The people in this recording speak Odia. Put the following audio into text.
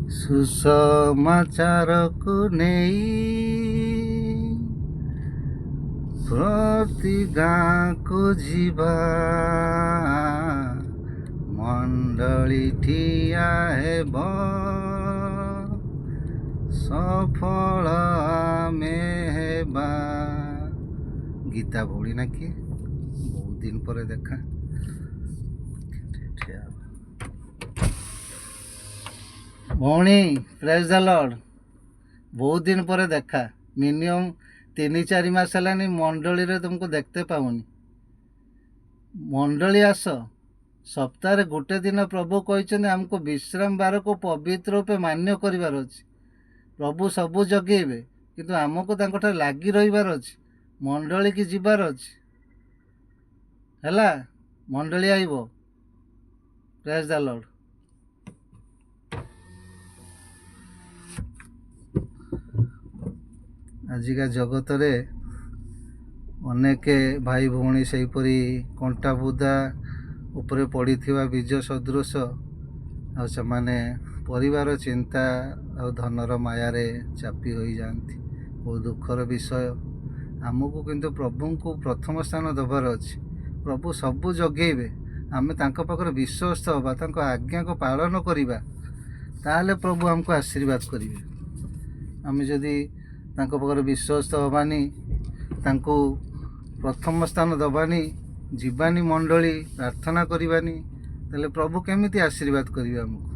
ସୁସମାଚାରକୁ ନେଇ ପ୍ରତି ଗାଁକୁ ଯିବା, ମଣ୍ଡଳୀ ଠିଆ ହେବ, ସଫଳ ଆମେ ହେବା। ଗୀତା ଭଉଣୀ ନା କିଏ? ବହୁତ ଦିନ ପରେ ଦେଖା। ଭଉଣୀ ପ୍ରେଜ୍ ଦ ଲର୍ଡ। ବହୁତ ଦିନ ପରେ ଦେଖା। ମିନିମମ୍ 3-4 ମାସ ହେଲାନି ମଣ୍ଡଳୀରେ ତୁମକୁ ଦେଖତେ ପାଉନି। ମଣ୍ଡଳୀ ଆସ। ସପ୍ତାହରେ ଗୋଟେ ଦିନ ପ୍ରଭୁ କହିଛନ୍ତି ଆମକୁ ବିଶ୍ରାମ ବାରକୁ ପବିତ୍ର ରୂପେ ମାନ୍ୟ କରିବାର ଅଛି। ପ୍ରଭୁ ସବୁ ଜଗେଇବେ, କିନ୍ତୁ ଆମକୁ ତାଙ୍କଠାରେ ଲାଗି ରହିବାର ଅଛି। ମଣ୍ଡଳୀକି ଯିବାର ଅଛି। ହେଲା, ମଣ୍ଡଳୀ ଆଇବ। ପ୍ରେଜ୍ ଦ ଲର୍ଡ। ଆଜିକା ଜଗତରେ ଅନେକ ଭାଇ ଭଉଣୀ ସେହିପରି କଣ୍ଟା ବୁଦା ଉପରେ ପଡ଼ିଥିବା ବୀଜ ସଦୃଶ, ଆଉ ସେମାନେ ପରିବାର ଚିନ୍ତା ଆଉ ଧନର ମାୟାରେ ଚାପି ହୋଇଯାଆନ୍ତି। ବହୁତ ଦୁଃଖର ବିଷୟ। ଆମକୁ କିନ୍ତୁ ପ୍ରଭୁଙ୍କୁ ପ୍ରଥମ ସ୍ଥାନ ଦେବାର ଅଛି। ପ୍ରଭୁ ସବୁ ଜଗେଇବେ। ଆମେ ତାଙ୍କ ପାଖରେ ବିଶ୍ୱସ୍ତ ହେବା, ତାଙ୍କ ଆଜ୍ଞାକୁ ପାଳନ କରିବା, ତାହେଲେ ପ୍ରଭୁ ଆମକୁ ଆଶୀର୍ବାଦ କରିବେ। ଆମେ ଯଦି ତାଙ୍କ ପାଖରେ ବିଶ୍ୱସ୍ତ ହେବାନି, ତାଙ୍କୁ ପ୍ରଥମ ସ୍ଥାନ ଦେବାନି, ଯିବାନି ମଣ୍ଡଳୀ, ପ୍ରାର୍ଥନା କରିବାନି, ତାହେଲେ ପ୍ରଭୁ କେମିତି ଆଶୀର୍ବାଦ କରିବେ ଆମକୁ?